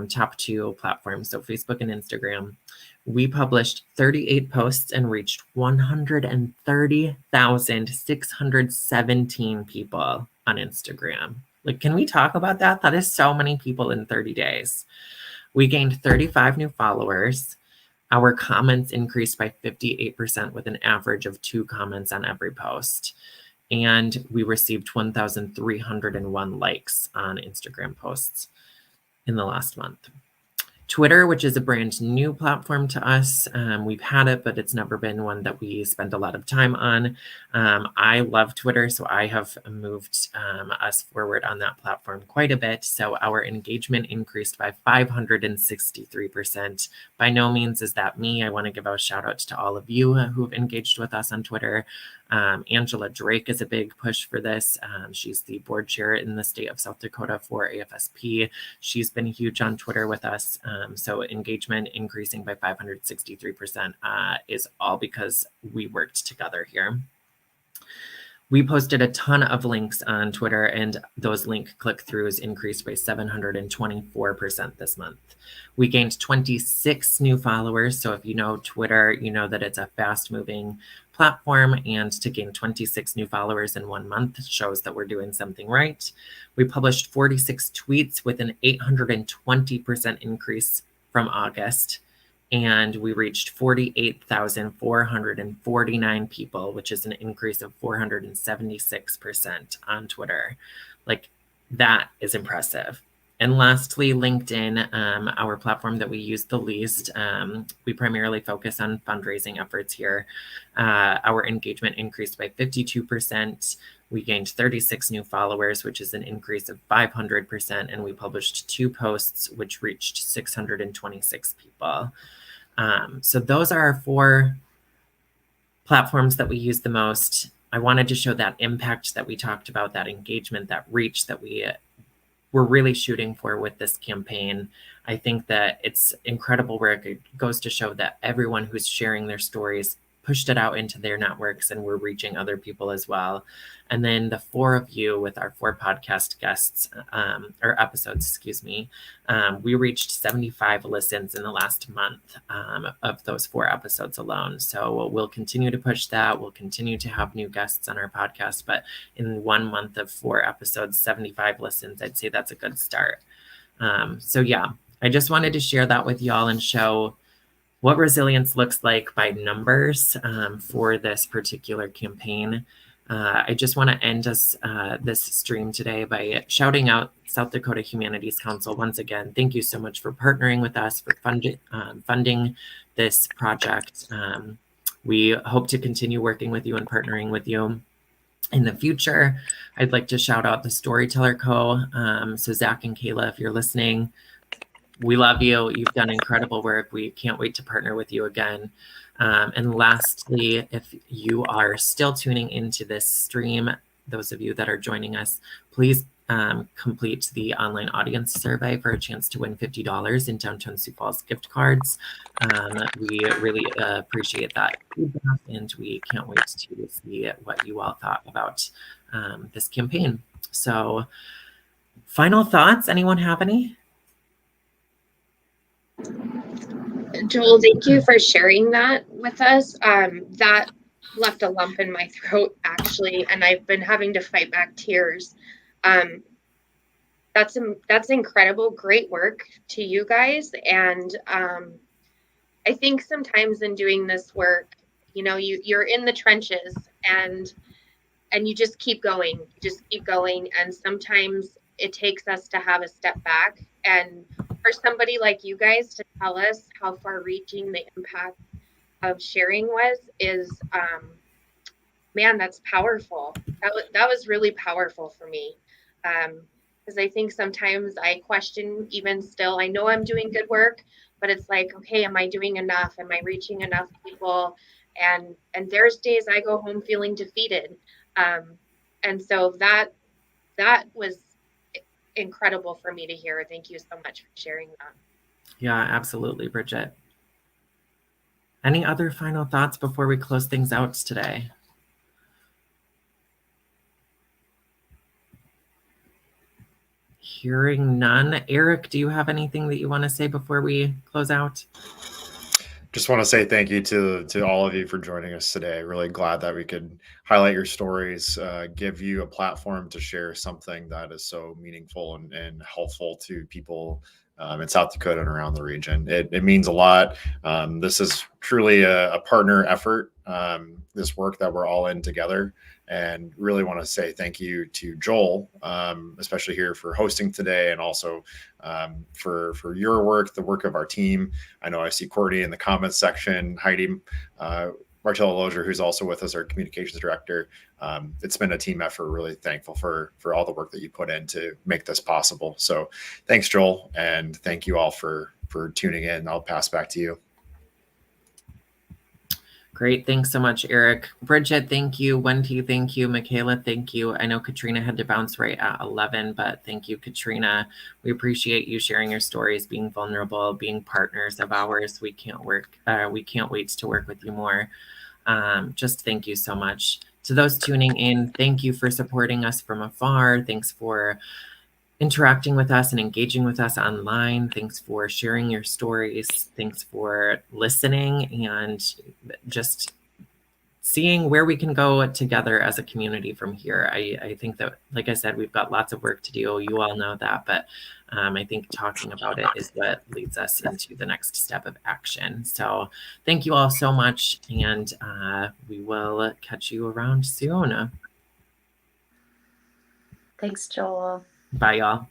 S1: top two platforms, so Facebook and Instagram. We published 38 posts and reached 130,617 people on Instagram. Like, can we talk about that? That is so many people in 30 days. We gained 35 new followers. Our comments increased by 58% with an average of 2 comments on every post. And we received 1,301 likes on Instagram posts in the last month. Twitter, which is a brand new platform to us. We've had it, but it's never been one that we spend a lot of time on. I love Twitter, so I have moved us forward on that platform quite a bit. So our engagement increased by 563%. By no means is that me. I want to give a shout out to all of you who have engaged with us on Twitter. Angela Drake is a big push for this. She's the board chair in the state of South Dakota for AFSP. She's been huge on Twitter with us. So engagement increasing by 563% is all because we worked together here. We posted a ton of links on Twitter, and those link click-throughs increased by 724% this month. We gained 26 new followers. So if you know Twitter, you know that it's a fast-moving platform, and to gain 26 new followers in 1 month shows that we're doing something right. We published 46 tweets with an 820% increase from August. And we reached 48,449 people, which is an increase of 476% on Twitter. Like, that is impressive. And lastly, LinkedIn, our platform that we use the least. We primarily focus on fundraising efforts here. Our engagement increased by 52%. We gained 36 new followers, which is an increase of 500%. And we published 2 posts, which reached 626 people. So those are our 4 platforms that we use the most. I wanted to show that impact that we talked about, that engagement, that reach that we're really shooting for with this campaign. I think that it's incredible where it goes to show that everyone who's sharing their stories pushed it out into their networks, and we're reaching other people as well. And then the 4 of you with our 4 podcast guests, or episodes, we reached 75 listens in the last month of those 4 episodes alone. So we'll continue to push that. We'll continue to have new guests on our podcast, but in 1 month of 4 episodes, 75 listens, I'd say that's a good start. So yeah, I just wanted to share that with y'all and show what resilience looks like by numbers for this particular campaign. I just want to end this stream today by shouting out South Dakota Humanities Council once again. Thank you so much for partnering with us, for funding this project. We hope to continue working with you and partnering with you in the future. I'd like to shout out the Storyteller Co. So Zach and Kayla, if you're listening, we love you. You've done incredible work. We can't wait to partner with you again. And lastly, if you are still tuning into this stream, those of you that are joining us, please complete the online audience survey for a chance to win $50 in downtown Sioux Falls gift cards. We really appreciate that feedback, and we can't wait to see what you all thought about this campaign. So, final thoughts? Anyone have any?
S5: Joel, thank you for sharing that with us. That left a lump in my throat, actually, and I've been having to fight back tears. That's incredible. Great work to you guys. And I think sometimes in doing this work, you're in the trenches and you just keep going. And sometimes it takes us to have a step back, and for somebody like you guys to tell us how far reaching the impact of sharing is man, that's powerful. That was really powerful for me. because I think sometimes I question even still. I know I'm doing good work, but it's like, okay, am I doing enough? Am I reaching enough people? And there's days I go home feeling defeated. And so that was incredible for me to hear. Thank you so much for sharing that.
S1: Yeah, absolutely, Bridget. Any other final thoughts before we close things out today? Hearing none. Erik, do you have anything that you want to say before we close out?
S2: Just want to say thank you to all of you for joining us today. Really glad that we could highlight your stories, give you a platform to share something that is so meaningful and helpful to people in South Dakota and around the region. It means a lot. This is truly a partner effort, this work that we're all in together. And really want to say thank you to Joel, especially here for hosting today, and also for your work, the work of our team. I know I see Courtney in the comments section, Heidi, Martella Lozier, who's also with us, our communications director. It's been a team effort. Really thankful for all the work that you put in to make this possible. So thanks, Joel, and thank you all for tuning in. I'll pass back to you.
S1: Great. Thanks so much, Erik. Bridget, thank you. Wendy, thank you. Michaela, thank you. I know Katrina had to bounce right at 11, but thank you, Katrina. We appreciate you sharing your stories, being vulnerable, being partners of ours. We can't wait to work with you more. Just thank you so much. To those tuning in, thank you for supporting us from afar. Thanks for interacting with us and engaging with us online. Thanks for sharing your stories. Thanks for listening and just seeing where we can go together as a community from here. I think that, like I said, we've got lots of work to do. You all know that, but I think talking about it is what leads us into the next step of action. So thank you all so much, and we will catch you around soon.
S3: Thanks, Joel.
S1: Bye, y'all.